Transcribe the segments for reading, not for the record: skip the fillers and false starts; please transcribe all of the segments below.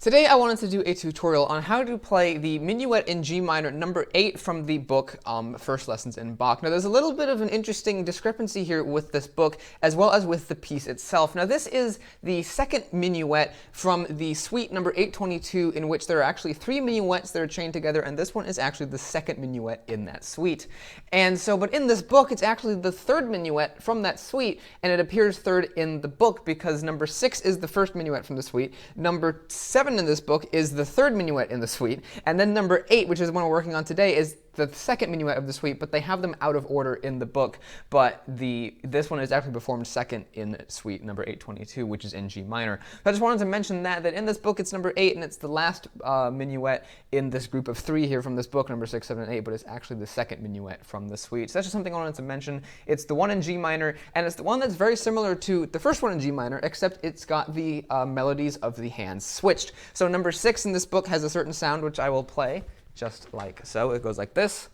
Today I wanted to do a tutorial on how to play the Minuet in G minor number 8 from the book First Lessons in Bach. Now there's a little bit of an interesting discrepancy here with this book as well as with the piece itself. Now this is the second minuet from the suite number 822, in which there are actually 3 minuets that are chained together, and this one is actually the second minuet in that suite. And so, but in this book it's actually the third minuet from that suite, and it appears third in the book because number 6 is the first minuet from the suite, number 7 in this book is the third minuet in the suite, and then number 8, which is the one we're working on today, is the second minuet of the suite, but they have them out of order in the book. But this one is actually performed second in suite number 822, which is in G minor. So I just wanted to mention that in this book it's number 8, and it's the last minuet in this group of 3 here from this book, number 6, 7, and 8, but it's actually the second minuet from the suite. So that's just something I wanted to mention. It's the one in G minor, and it's the one that's very similar to the first one in G minor, except it's got the melodies of the hands switched. So number 6 in this book has a certain sound, which I will play just like so. It goes like this.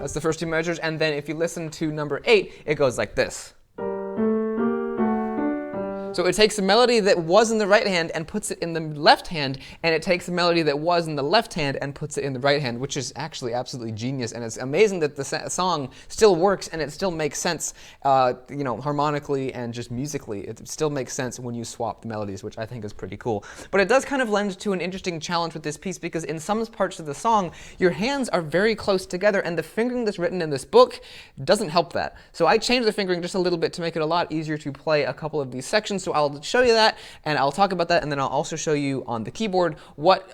That's the first 2 measures, and then if you listen to number 8, it goes like this. So it takes the melody that was in the right hand and puts it in the left hand, and it takes the melody that was in the left hand and puts it in the right hand, which is actually absolutely genius. And it's amazing that the song still works and it still makes sense, you know, harmonically and just musically. It still makes sense when you swap the melodies, which I think is pretty cool. But it does kind of lend to an interesting challenge with this piece, because in some parts of the song, your hands are very close together, and the fingering that's written in this book doesn't help that. So I changed the fingering just a little bit to make it a lot easier to play a couple of these sections. So I'll show you that, and I'll talk about that, and then I'll also show you on the keyboard what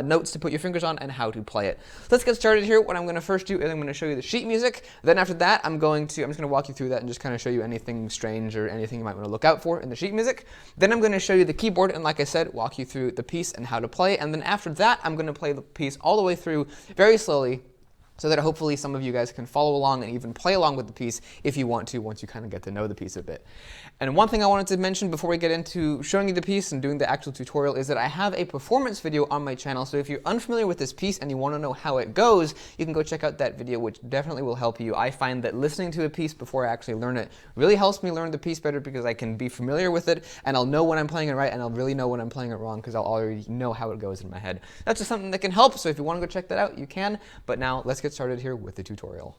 notes to put your fingers on and how to play it. Let's get started here. What I'm going to first do is I'm going to show you the sheet music. Then after that, I'm just going to walk you through that and just kind of show you anything strange or anything you might want to look out for in the sheet music. Then I'm going to show you the keyboard, and like I said, walk you through the piece and how to play. And then after that, I'm going to play the piece all the way through very slowly, so that hopefully some of you guys can follow along and even play along with the piece if you want to, once you kind of get to know the piece a bit. And one thing I wanted to mention before we get into showing you the piece and doing the actual tutorial is that I have a performance video on my channel. So if you're unfamiliar with this piece and you want to know how it goes, you can go check out that video, which definitely will help you. I find that listening to a piece before I actually learn it really helps me learn the piece better, because I can be familiar with it and I'll know when I'm playing it right, and I'll really know when I'm playing it wrong because I'll already know how it goes in my head. That's just something that can help. So if you want to go check that out, you can. But now let's get started here with the tutorial.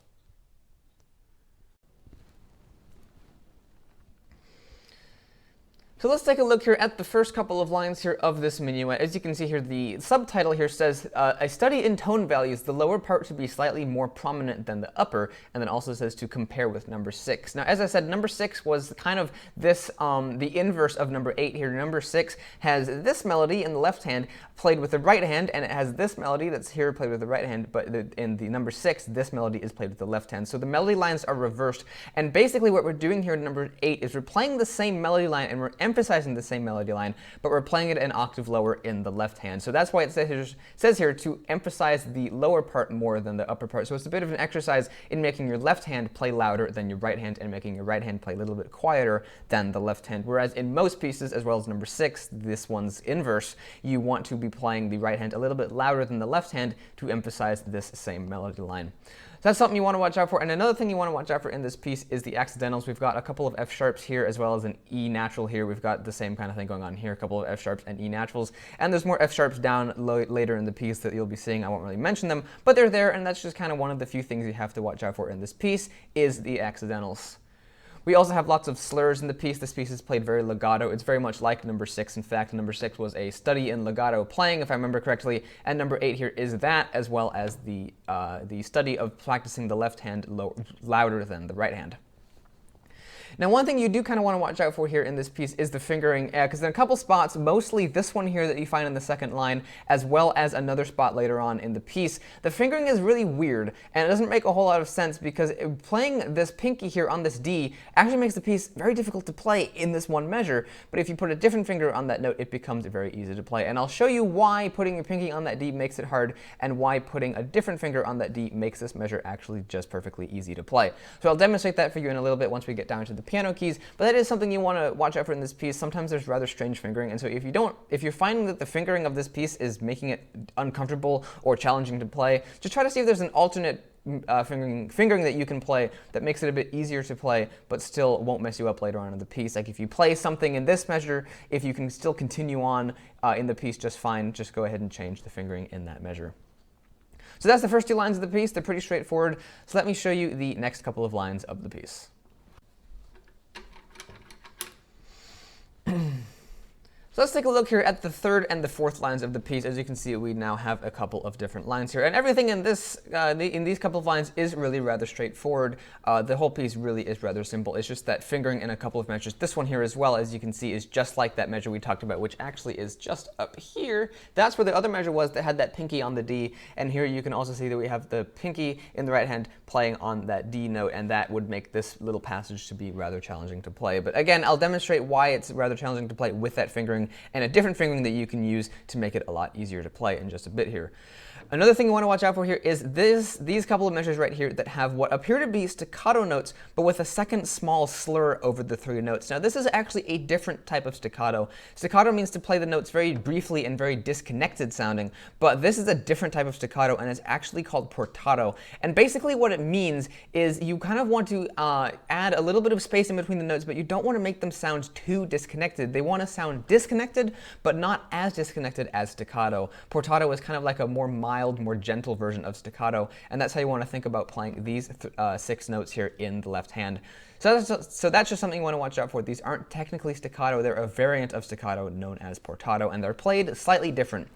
So let's take a look here at the first couple of lines here of this minuet. As you can see here, the subtitle here says, a study in tone values, the lower part to be slightly more prominent than the upper, and then also says to compare with number 6. Now, as I said, number 6 was kind of this, the inverse of number 8 here. Number 6 has this melody in the left hand played with the right hand, and it has this melody that's here played with the right hand, but in the number 6, this melody is played with the left hand. So the melody lines are reversed, and basically what we're doing here in number 8 is we're playing the same melody line, and we're emphasizing the same melody line, but we're playing it an octave lower in the left hand. So that's why it says here to emphasize the lower part more than the upper part. So it's a bit of an exercise in making your left hand play louder than your right hand, and making your right hand play a little bit quieter than the left hand. Whereas in most pieces, as well as number 6, this one's inverse, you want to be playing the right hand a little bit louder than the left hand to emphasize this same melody line. So that's something you want to watch out for. And another thing you want to watch out for in this piece is the accidentals. We've got a couple of F sharps here, as well as an E natural here. We've got the same kind of thing going on here, a couple of F sharps and E naturals. And there's more F sharps down later in the piece that you'll be seeing. I won't really mention them, but they're there, and that's just kind of one of the few things you have to watch out for in this piece is the accidentals. We also have lots of slurs in the piece. This piece is played very legato. It's very much like number 6. In fact, number 6 was a study in legato playing, if I remember correctly, and number 8 here is that, as well as the study of practicing the left hand louder than the right hand. Now, one thing you do kind of want to watch out for here in this piece is the fingering, because in a couple spots, mostly this one here that you find in the second line, as well as another spot later on in the piece, the fingering is really weird, and it doesn't make a whole lot of sense, because playing this pinky here on this D actually makes the piece very difficult to play in this one measure, but if you put a different finger on that note, it becomes very easy to play. And I'll show you why putting your pinky on that D makes it hard, and why putting a different finger on that D makes this measure actually just perfectly easy to play. So I'll demonstrate that for you in a little bit once we get down to the piano keys, but that is something you want to watch out for in this piece. Sometimes there's rather strange fingering, and so if you're finding that the fingering of this piece is making it uncomfortable or challenging to play, just try to see if there's an alternate fingering that you can play that makes it a bit easier to play, but still won't mess you up later on in the piece. Like if you play something in this measure, if you can still continue on in the piece just fine, just go ahead and change the fingering in that measure. So that's the first two lines of the piece. They're pretty straightforward. So let me show you the next couple of lines of the piece. So let's take a look here at the third and the fourth lines of the piece. As you can see, we now have a couple of different lines here. And everything in this, in these couple of lines is really rather straightforward. The whole piece really is rather simple. It's just that fingering in a couple of measures. This one here as well, as you can see, is just like that measure we talked about, which actually is just up here. That's where the other measure was that had that pinky on the D. And here you can also see that we have the pinky in the right hand playing on that D note, and that would make this little passage to be rather challenging to play. But again, I'll demonstrate why it's rather challenging to play with that fingering and a different fingering that you can use to make it a lot easier to play in just a bit here. Another thing you want to watch out for here is these couple of measures right here that have what appear to be staccato notes, but with a second small slur over the three notes. Now this is actually a different type of staccato. Staccato means to play the notes very briefly and very disconnected sounding, but this is a different type of staccato, and it's actually called portato. And basically what it means is you kind of want to add a little bit of space in between the notes, but you don't want to make them sound too disconnected. They want to sound disconnected, but not as disconnected as staccato. Portato is kind of like a more mild, more gentle version of staccato, and that's how you want to think about playing these 6 notes here in the left hand. So that's just something you want to watch out for. These aren't technically staccato, they're a variant of staccato known as portato, and they're played slightly different.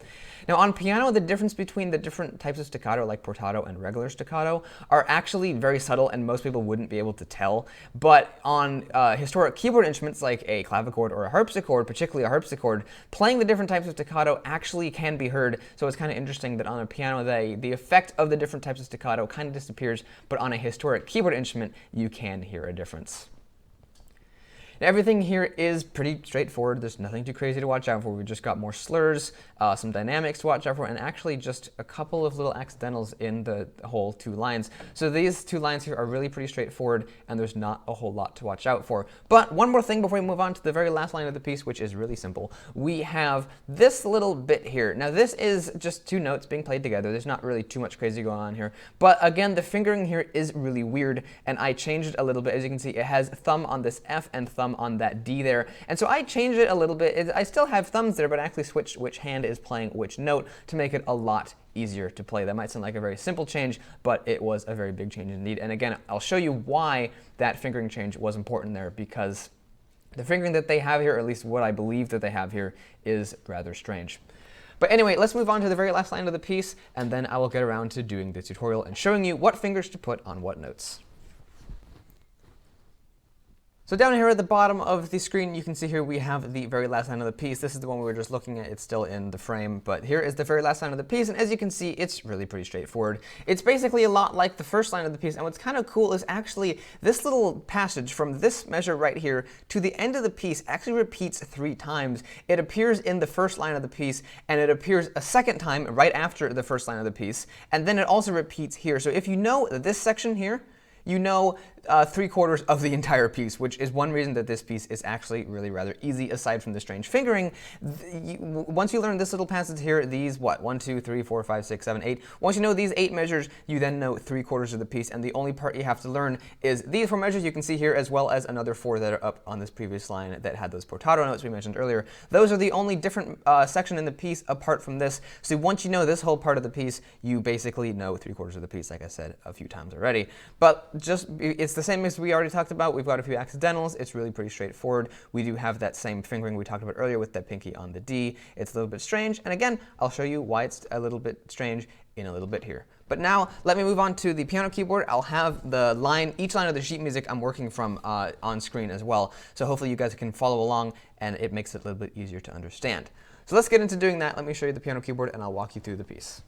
Now on piano, the difference between the different types of staccato, like portato and regular staccato, are actually very subtle, and most people wouldn't be able to tell. But on historic keyboard instruments like a clavichord or a harpsichord, particularly a harpsichord, playing the different types of staccato actually can be heard. So it's kind of interesting that on a piano, the effect of the different types of staccato kind of disappears, but on a historic keyboard instrument, you can hear a difference. Now, everything here is pretty straightforward. There's nothing too crazy to watch out for. We've just got more slurs, some dynamics to watch out for, and actually just a couple of little accidentals in the whole 2 lines. So these 2 lines here are really pretty straightforward, and there's not a whole lot to watch out for. But one more thing before we move on to the very last line of the piece, which is really simple. We have this little bit here. Now this is just 2 notes being played together. There's not really too much crazy going on here. But again, the fingering here is really weird, and I changed it a little bit. As you can see, it has thumb on this F and thumb on that D there. And so I changed it a little bit. I still have thumbs there, but I actually switched which hand is playing which note to make it a lot easier to play. That might sound like a very simple change, but it was a very big change indeed. And again, I'll show you why that fingering change was important there, because the fingering that they have here, or at least what I believe that they have here, is rather strange. But anyway, let's move on to the very last line of the piece, and then I will get around to doing the tutorial and showing you what fingers to put on what notes. So down here at the bottom of the screen, you can see here we have the very last line of the piece. This is the one we were just looking at. It's still in the frame, but here is the very last line of the piece, and as you can see, it's really pretty straightforward. It's basically a lot like the first line of the piece, and what's kind of cool is actually this little passage from this measure right here to the end of the piece actually repeats 3 times. It appears in the first line of the piece, and it appears a second time right after the first line of the piece, and then it also repeats here. So if you know this section here, you know 3/4 of the entire piece, which is one reason that this piece is actually really rather easy, aside from the strange fingering. Once you learn this little passage here, these, 1, 2, 3, 4, 5, 6, 7, 8. Once you know these 8 measures, you then know 3/4 of the piece, and the only part you have to learn is these 4 measures you can see here, as well as another 4 that are up on this previous line that had those portato notes we mentioned earlier. Those are the only different section in the piece apart from this. So once you know this whole part of the piece, you basically know 3/4 of the piece, like I said a few times already. But it's the same as we already talked about. We've got a few accidentals. It's really pretty straightforward. We do have that same fingering we talked about earlier with that pinky on the D. It's a little bit strange, and again, I'll show you why it's a little bit strange in a little bit here. But now, let me move on to the piano keyboard. I'll have each line of the sheet music I'm working from on screen as well, so hopefully you guys can follow along, and it makes it a little bit easier to understand. So let's get into doing that. Let me show you the piano keyboard, and I'll walk you through the piece.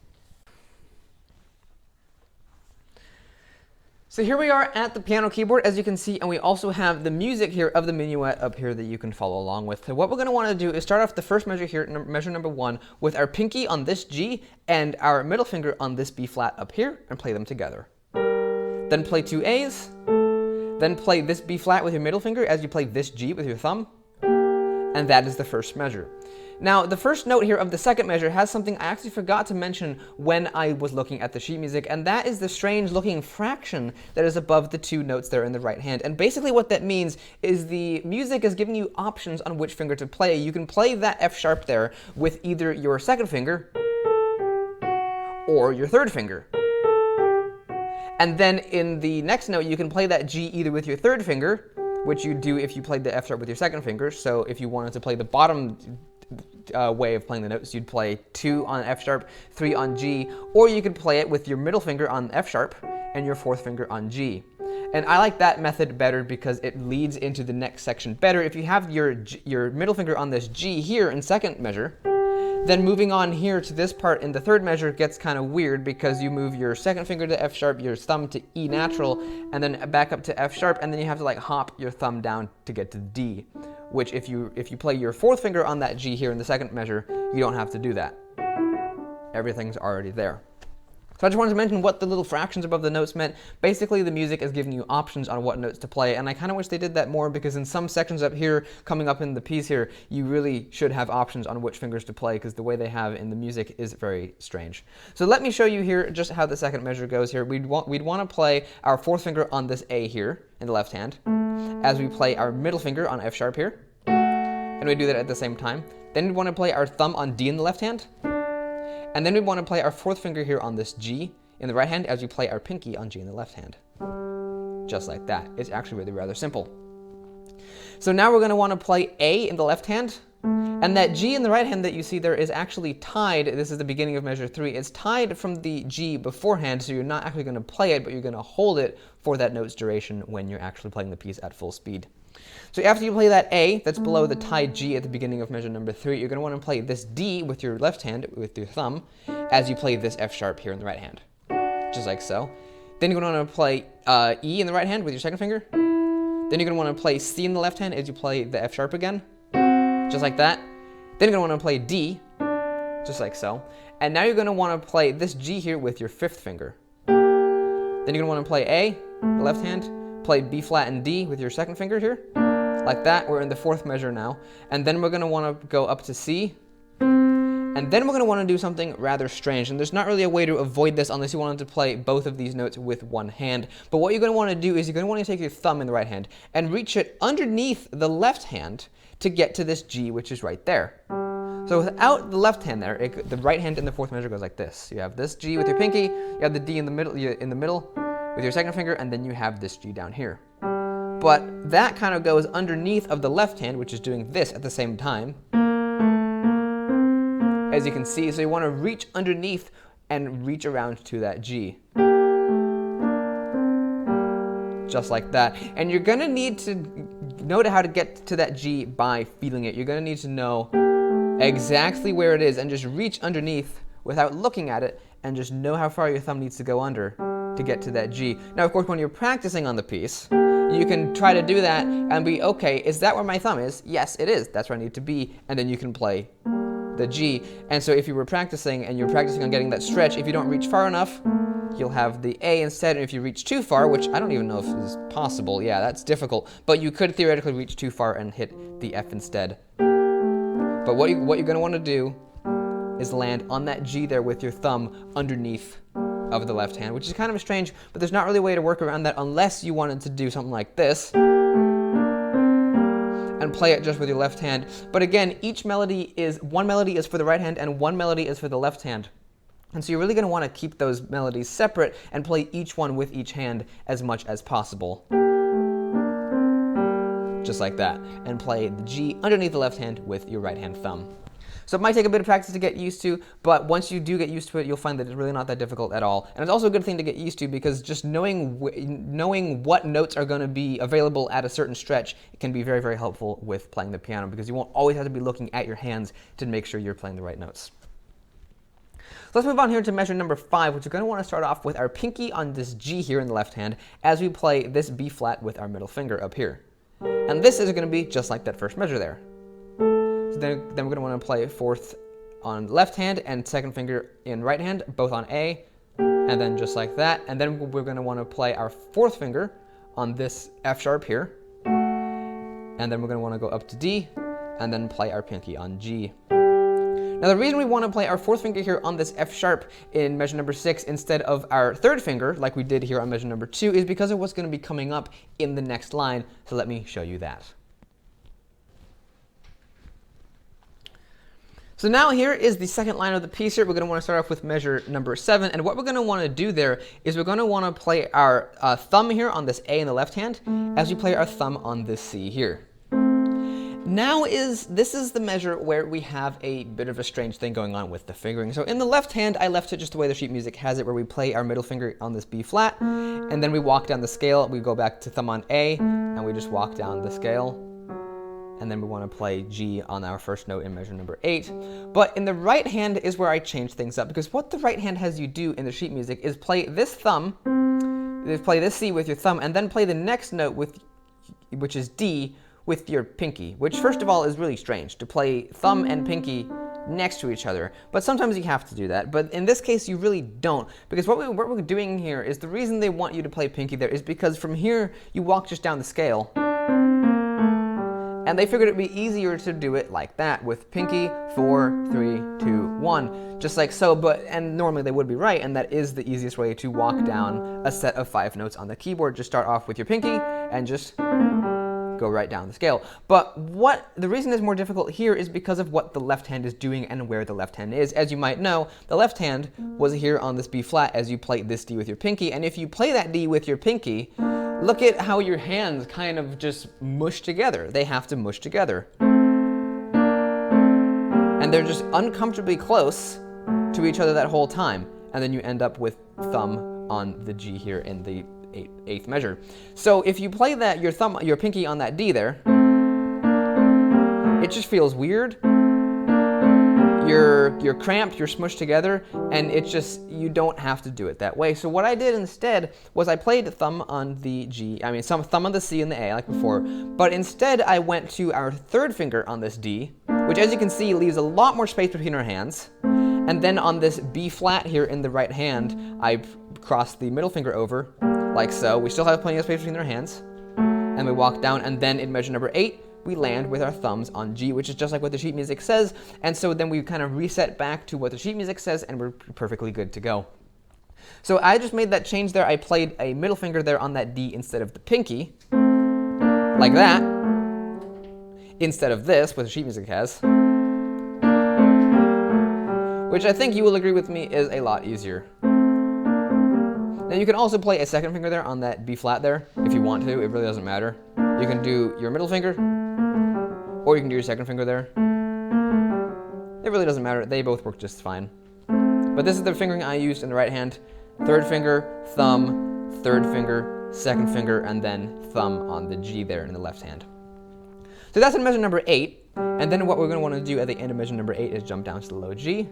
So here we are at the piano keyboard, as you can see, and we also have the music here of the minuet up here that you can follow along with. So what we're going to want to do is start off the first measure here, measure number 1, with our pinky on this G and our middle finger on this B flat up here, and play them together. Then play 2 A's, then play this B flat with your middle finger as you play this G with your thumb, and that is the first measure. Now, the first note here of the second measure has something I actually forgot to mention when I was looking at the sheet music, and that is the strange looking fraction that is above the two notes there in the right hand. And basically what that means is the music is giving you options on which finger to play. You can play that F sharp there with either your second finger or your third finger. And then in the next note, you can play that G either with your third finger, which you do if you played the F sharp with your second finger. So if you wanted to play the bottom way of playing the notes, you'd play 2 on F sharp, 3 on G, or you could play it with your middle finger on F sharp and your fourth finger on G. And I like that method better because it leads into the next section better. If you have your middle finger on this G here in second measure, then moving on here to this part in the third measure gets kind of weird because you move your second finger to F sharp, your thumb to E natural, and then back up to F sharp, and then you have to like hop your thumb down to get to D, which if you play your fourth finger on that G here in the second measure, you don't have to do that. Everything's already there. So I just wanted to mention what the little fractions above the notes meant. Basically, the music is giving you options on what notes to play, and I kind of wish they did that more because in some sections up here, coming up in the piece here, you really should have options on which fingers to play because the way they have in the music is very strange. So let me show you here just how the second measure goes here. We'd want to play our fourth finger on this A here in the left hand as we play our middle finger on F sharp here, and we do that at the same time. Then we want to play our thumb on D in the left hand. And then we want to play our fourth finger here on this G in the right hand as we play our pinky on G in the left hand. Just like that. It's actually really rather simple. So now we're going to want to play A in the left hand. And that G in the right hand that you see there is actually tied. This is the beginning of measure 3. It's tied from the G beforehand, so you're not actually going to play it, but you're going to hold it for that note's duration when you're actually playing the piece at full speed. So after you play that A that's below the tied G at the beginning of measure number 3, you're going to want to play this D with your left hand, with your thumb, as you play this F sharp here in the right hand. Just like so. Then you're going to want to play E in the right hand with your second finger. Then you're going to want to play C in the left hand as you play the F sharp again. Just like that. Then you're going to want to play D, just like so. And now you're going to want to play this G here with your fifth finger. Then you're going to want to play A, the left hand, play B flat and D with your second finger here. Like that. We're in the fourth measure now. And then we're going to want to go up to C. And then we're going to want to do something rather strange. And there's not really a way to avoid this unless you wanted to play both of these notes with one hand. But what you're going to want to do is you're going to want to take your thumb in the right hand and reach it underneath the left hand to get to this G, which is right there. So without the left hand there, the right hand in the fourth measure goes like this. You have this G with your pinky, you have the D in the middle with your second finger, and then you have this G down here. But that kind of goes underneath of the left hand, which is doing this at the same time, as you can see. So you want to reach underneath and reach around to that G. Just like that. And you're going to need to know how to get to that G by feeling it. You're going to need to know exactly where it is and just reach underneath without looking at it and just know how far your thumb needs to go under to get to that G. Now, of course, when you're practicing on the piece, you can try to do that and be, okay, is that where my thumb is? Yes, it is. That's where I need to be. And then you can play the G. And so if you were practicing and you're practicing on getting that stretch, if you don't reach far enough, you'll have the A instead. And if you reach too far, which I don't even know if is possible, yeah, that's difficult, but you could theoretically reach too far and hit the F instead. But what you're going to want to do is land on that G there with your thumb underneath of the left hand, which is kind of strange, but there's not really a way to work around that unless you wanted to do something like this and play it just with your left hand. But again, one melody is for the right hand and one melody is for the left hand. And so you're really going to want to keep those melodies separate and play each one with each hand as much as possible. Just like that. And play the G underneath the left hand with your right hand thumb. So it might take a bit of practice to get used to, but once you do get used to it, you'll find that it's really not that difficult at all. And it's also a good thing to get used to because just knowing what notes are going to be available at a certain stretch, it can be very, very helpful with playing the piano because you won't always have to be looking at your hands to make sure you're playing the right notes. So let's move on here to measure number 5, which we're going to want to start off with our pinky on this G here in the left hand as we play this B flat with our middle finger up here. And this is going to be just like that first measure there. So then we're going to want to play fourth on left hand and second finger in right hand, both on A, and then just like that. And then we're going to want to play our fourth finger on this F sharp here. And then we're going to want to go up to D, and then play our pinky on G. Now the reason we want to play our fourth finger here on this F sharp in measure number 6 instead of our third finger, like we did here on measure number 2, is because of what's going to be coming up in the next line. So let me show you that. So now here is the second line of the piece here. We're going to want to start off with measure number 7. And what we're going to want to do there is we're going to want to play our thumb here on this A in the left hand as we play our thumb on this C here. Now this is the measure where we have a bit of a strange thing going on with the fingering. So in the left hand, I left it just the way the sheet music has it, where we play our middle finger on this B flat, and then we walk down the scale. We go back to thumb on A, and we just walk down the scale. And then we want to play G on our first note in measure number 8. But in the right hand is where I change things up, because what the right hand has you do in the sheet music is play this thumb, play this C with your thumb, and then play the next note, which is D, with your pinky, which first of all is really strange, to play thumb and pinky next to each other. But sometimes you have to do that. But in this case, you really don't, because what we're doing here is the reason they want you to play pinky there is because from here, you walk just down the scale. And they figured it'd be easier to do it like that, with pinky, 4, 3, 2, 1, just like so. And normally they would be right, and that is the easiest way to walk down a set of 5 notes on the keyboard. Just start off with your pinky and just go right down the scale. But the reason it's more difficult here is because of what the left hand is doing and where the left hand is. As you might know, the left hand was here on this B flat as you play this D with your pinky, and if you play that D with your pinky, look at how your hands kind of just mush together. They have to mush together. And they're just uncomfortably close to each other that whole time. And then you end up with thumb on the G here in the 8th measure. So if you play that, your pinky on that D there, it just feels weird. You're cramped, you're smushed together, and you don't have to do it that way. So what I did instead was I played thumb on the G, some thumb on the C and the A like before, but instead I went to our third finger on this D, which as you can see leaves a lot more space between our hands. And then on this B flat here in the right hand, I crossed the middle finger over, like so. We still have plenty of space between our hands. And we walk down, and then in measure number 8, we land with our thumbs on G, which is just like what the sheet music says. And so then we kind of reset back to what the sheet music says, and we're perfectly good to go. So I just made that change there. I played a middle finger there on that D instead of the pinky, like that, instead of this, what the sheet music has, which I think you will agree with me is a lot easier. Now you can also play a second finger there on that B flat there if you want to. It really doesn't matter. You can do your middle finger, or you can do your second finger there. It really doesn't matter. They both work just fine. But this is the fingering I used in the right hand. Third finger, thumb, third finger, second finger, and then thumb on the G there in the left hand. So that's in measure number 8. And then what we're going to want to do at the end of measure number 8 is jump down to the low G.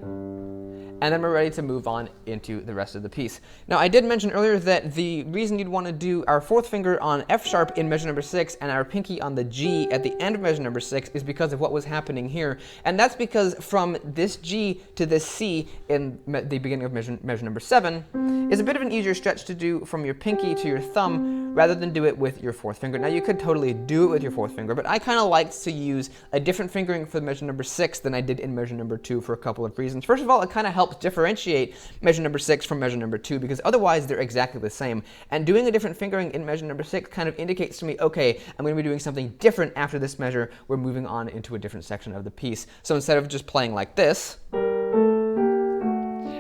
And then we're ready to move on into the rest of the piece. Now, I did mention earlier that the reason you'd want to do our fourth finger on F sharp in measure number 6 and our pinky on the G at the end of measure number 6 is because of what was happening here. And that's because from this G to this C in the beginning of measure number 7 is a bit of an easier stretch to do from your pinky to your thumb rather than do it with your fourth finger. Now, you could totally do it with your fourth finger, but I kind of liked to use a different fingering for measure number 6 than I did in measure number 2 for a couple of reasons. First of all, it kind of helps differentiate measure number 6 from measure number 2, because otherwise they're exactly the same. And doing a different fingering in measure number 6 kind of indicates to me, okay, I'm going to be doing something different after this measure. We're moving on into a different section of the piece. So instead of just playing like this,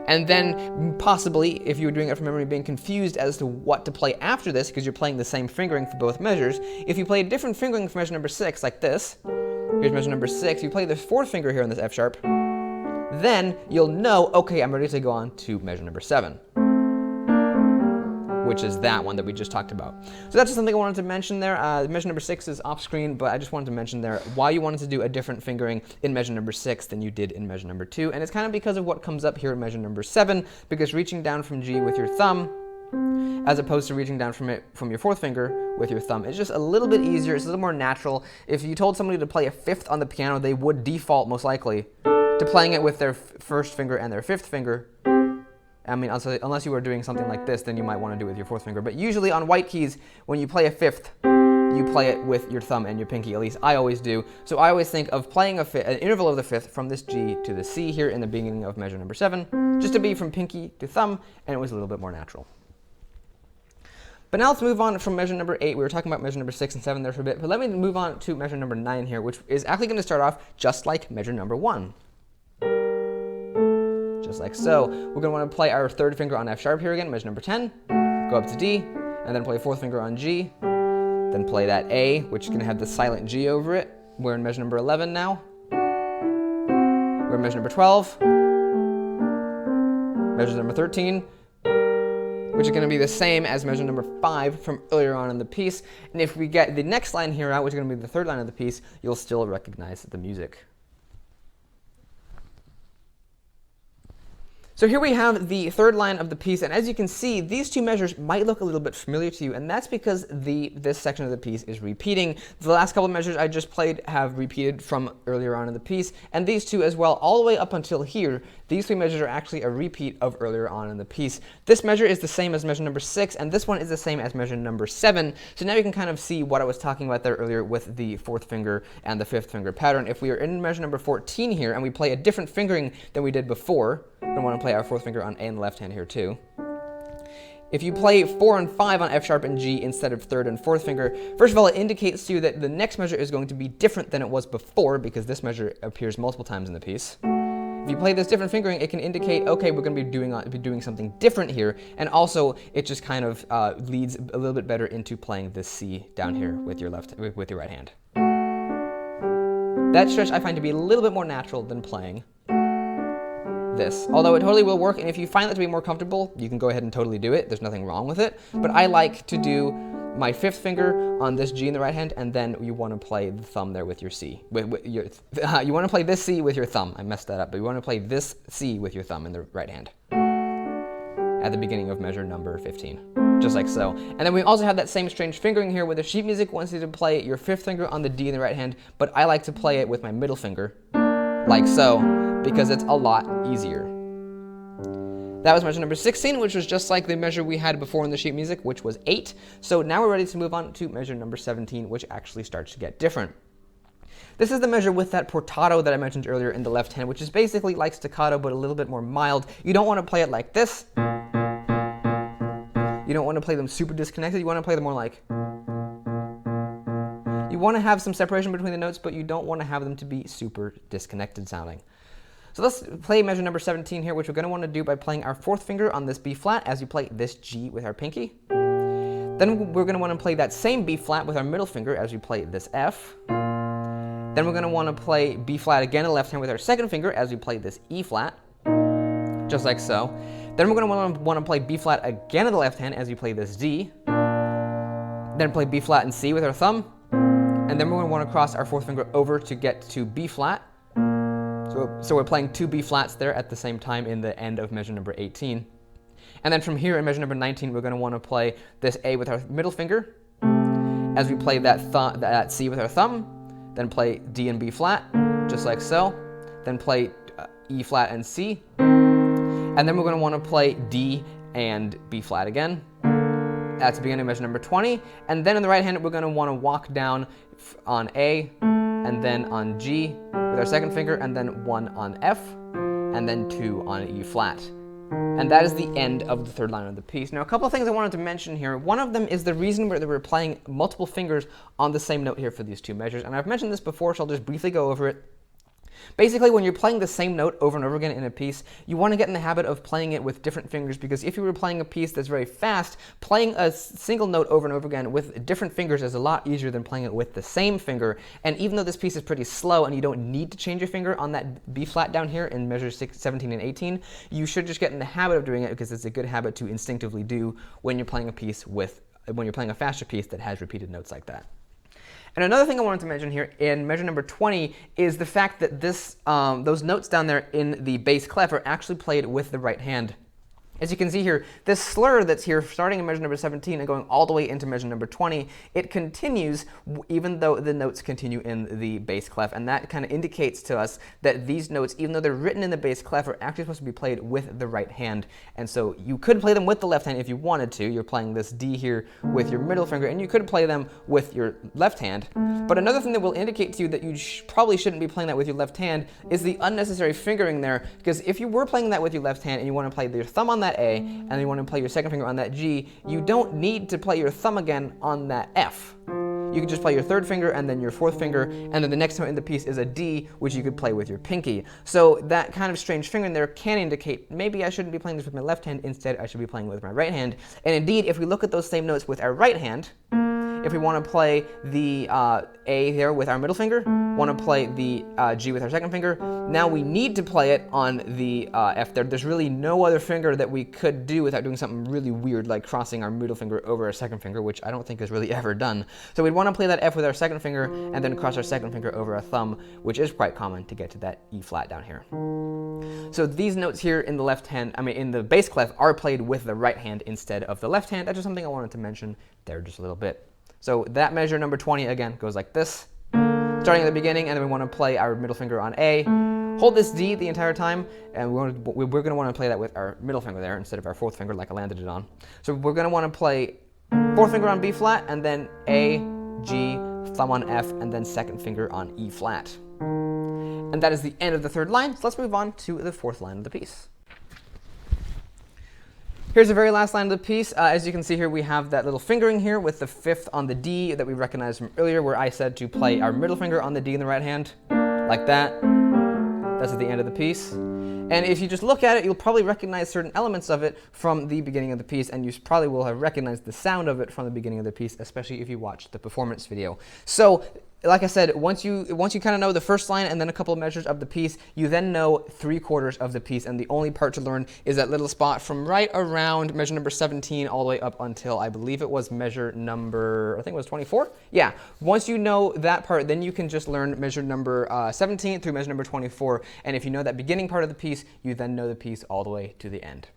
and then possibly, if you were doing it from memory, being confused as to what to play after this, because you're playing the same fingering for both measures, if you play a different fingering for measure number 6, like this, here's measure number 6, you play the fourth finger here on this F sharp, then you'll know, okay, I'm ready to go on to measure number 7, which is that one that we just talked about. So that's just something I wanted to mention there. Measure number 6 is off screen, but I just wanted to mention there why you wanted to do a different fingering in measure number 6 than you did in measure number 2. And it's kind of because of what comes up here in measure number 7, because reaching down from G with your thumb, as opposed to reaching down from your fourth finger with your thumb, it's just a little bit easier. It's a little more natural. If you told somebody to play a fifth on the piano, they would default most likely to playing it with their first finger and their fifth finger. I mean, unless you were doing something like this, then you might want to do it with your fourth finger. But usually on white keys, when you play a fifth, you play it with your thumb and your pinky, at least I always do. So I always think of playing an interval of the fifth from this G to the C here in the beginning of measure number 7, just to be from pinky to thumb, and it was a little bit more natural. But now let's move on from measure number 8. We were talking about measure number 6 and 7 there for a bit, but let me move on to measure number 9 here, which is actually going to start off just like measure number 1. Just like so. We're going to want to play our third finger on F sharp here again, measure number 10, go up to D, and then play fourth finger on G, then play that A, which is going to have the silent G over it. We're in measure number 11 now. We're in measure number 12, measure number 13, which is going to be the same as measure number 5 from earlier on in the piece. And if we get the next line here out, which is going to be the third line of the piece, you'll still recognize the music. So here we have the third line of the piece, and as you can see, these two measures might look a little bit familiar to you, and that's because this section of the piece is repeating. The last couple of measures I just played have repeated from earlier on in the piece, and these two as well, all the way up until here. These three measures are actually a repeat of earlier on in the piece. This measure is the same as measure number 6, and this one is the same as measure number 7. So now you can kind of see what I was talking about there earlier with the fourth finger and the fifth finger pattern. If we are in measure number 14 here, and we play a different fingering than we did before, we want to play our fourth finger on A in the left hand here too. If you play 4 and 5 on F sharp and G instead of third and fourth finger, first of all, it indicates to you that the next measure is going to be different than it was before, because this measure appears multiple times in the piece. If you play this different fingering, it can indicate, okay, we're going to be doing something different here, and also it just kind of leads a little bit better into playing this C down here with your with your right hand. That stretch I find to be a little bit more natural than playing this, although it totally will work, and if you find that to be more comfortable, you can go ahead and totally do it. There's nothing wrong with it, but I like to do my fifth finger on this G in the right hand, and then you want to play the thumb there with your C. You want to play this C with your thumb. I messed that up, but you want to play this C with your thumb in the right hand at the beginning of measure number 15, just like so. And then we also have that same strange fingering here where the sheet music wants you to play your fifth finger on the D in the right hand, but I like to play it with my middle finger, like so, because it's a lot easier. That was measure number 16, which was just like the measure we had before in the sheet music, which was 8. So now we're ready to move on to measure number 17, which actually starts to get different. This is the measure with that portato that I mentioned earlier in the left hand, which is basically like staccato, but a little bit more mild. You don't want to play it like this. You don't want to play them super disconnected. You want to play them more like... You want to have some separation between the notes, but you don't want to have them to be super disconnected sounding. So let's play measure number 17 here, which we're going to want to do by playing our fourth finger on this B flat as you play this G with our pinky. Then we're going to want to play that same B flat with our middle finger as we play this F. Then we're going to want to play B flat again in the left hand with our second finger as we play this E flat, just like so. Then we're going to want to play B flat again in the left hand as we play this D. Then play B flat and C with our thumb. And then we're going to want to cross our fourth finger over to get to B flat. So we're playing two B flats there at the same time in the end of measure number 18. And then from here in measure number 19, we're going to want to play this A with our middle finger as we play that C with our thumb. Then play D and B flat, just like so. Then play E flat and C. And then we're going to want to play D and B flat again. That's the beginning of measure number 20. And then in the right hand, we're going to want to walk down on A, and then on G with our second finger, and then 1 on F, and then 2 on E flat. And that is the end of the third line of the piece. Now, a couple of things I wanted to mention here. One of them is the reason that we're playing multiple fingers on the same note here for these two measures. And I've mentioned this before, so I'll just briefly go over it. Basically, when you're playing the same note over and over again in a piece, you want to get in the habit of playing it with different fingers, because if you were playing a piece that's very fast, playing a single note over and over again with different fingers is a lot easier than playing it with the same finger. And even though this piece is pretty slow and you don't need to change your finger on that B flat down here in measures 17 and 18, you should just get in the habit of doing it, because it's a good habit to instinctively do when you're playing a piece when you're playing a faster piece that has repeated notes like that. And another thing I wanted to mention here in measure number 20 is the fact that those notes down there in the bass clef are actually played with the right hand. As you can see here, this slur that's here starting in measure number 17 and going all the way into measure number 20, it continues even though the notes continue in the bass clef, and that kind of indicates to us that these notes, even though they're written in the bass clef, are actually supposed to be played with the right hand. And so you could play them with the left hand if you wanted to. You're playing this D here with your middle finger, and you could play them with your left hand. But another thing that will indicate to you that you probably shouldn't be playing that with your left hand is the unnecessary fingering there, because if you were playing that with your left hand and you want to play your thumb on that A, and you want to play your second finger on that G, you don't need to play your thumb again on that F. You can just play your third finger and then your fourth finger, and then the next note in the piece is a D, which you could play with your pinky. So that kind of strange fingering there can indicate maybe I shouldn't be playing this with my left hand, instead I should be playing with my right hand. And indeed, if we look at those same notes with our right hand, if we want to play the A there with our middle finger, want to play the G with our second finger, now we need to play it on the F there. There's really no other finger that we could do without doing something really weird like crossing our middle finger over our second finger, which I don't think is really ever done. So we'd want to play that F with our second finger and then cross our second finger over our thumb, which is quite common to get to that E flat down here. So these notes here in the left hand, in the bass clef, are played with the right hand instead of the left hand. That's just something I wanted to mention there just a little bit. So that measure number 20, again, goes like this, starting at the beginning, and then we want to play our middle finger on A. Hold this D the entire time, and we're going to want to play that with our middle finger there instead of our fourth finger like I landed it on. So we're going to want to play fourth finger on B flat, and then A, G, thumb on F, and then second finger on E flat. And that is the end of the third line, so let's move on to the fourth line of the piece. Here's the very last line of the piece. As you can see here, we have that little fingering here with the fifth on the D that we recognized from earlier, where I said to play our middle finger on the D in the right hand, like that. That's at the end of the piece. And if you just look at it, you'll probably recognize certain elements of it from the beginning of the piece, and you probably will have recognized the sound of it from the beginning of the piece, especially if you watched the performance video. So, like I said, once you kind of know the first line and then a couple of measures of the piece, you then know 3/4 of the piece, and the only part to learn is that little spot from right around measure number 17 all the way up until I believe it was measure number, I think it was 24? Yeah, once you know that part, then you can just learn measure number 17 through measure number 24, and if you know that beginning part of the piece, you then know the piece all the way to the end.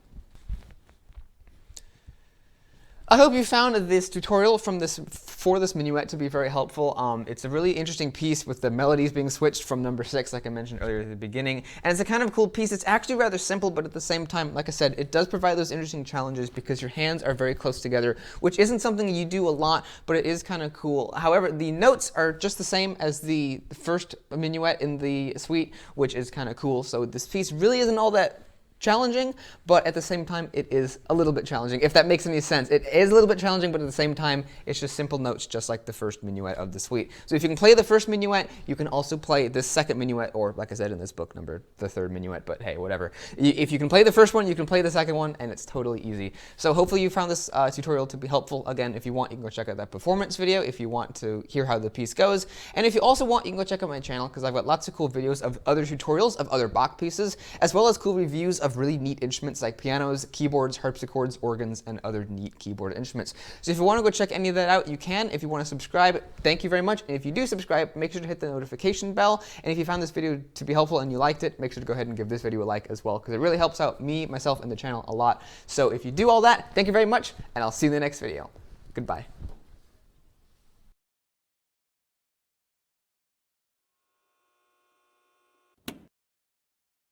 I hope you found this tutorial for this minuet to be very helpful. It's a really interesting piece with the melodies being switched from number 6, like I mentioned earlier at the beginning. And it's a kind of cool piece. It's actually rather simple, but at the same time, like I said, it does provide those interesting challenges because your hands are very close together, which isn't something you do a lot, but it is kind of cool. However, the notes are just the same as the first minuet in the suite, which is kind of cool. So this piece really isn't all that challenging, but at the same time it is a little bit challenging, if that makes any sense. It is a little bit challenging, but at the same time it's just simple notes, just like the first minuet of the suite. So if you can play the first minuet, you can also play this second minuet, or like I said in this book, the third minuet, but hey, whatever. If you can play the first one, you can play the second one, and it's totally easy. So hopefully you found this tutorial to be helpful. Again, if you want, you can go check out that performance video if you want to hear how the piece goes. And if you also want, you can go check out my channel, because I've got lots of cool videos of other tutorials of other Bach pieces, as well as cool reviews of really neat instruments like pianos, keyboards, harpsichords, organs, and other neat keyboard instruments. So if you want to go check any of that out, you can. If you want to subscribe, thank you very much. And if you do subscribe, make sure to hit the notification bell. And if you found this video to be helpful and you liked it, make sure to go ahead and give this video a like as well, because it really helps out me, myself, and the channel a lot. So if you do all that, thank you very much, and I'll see you in the next video. Goodbye.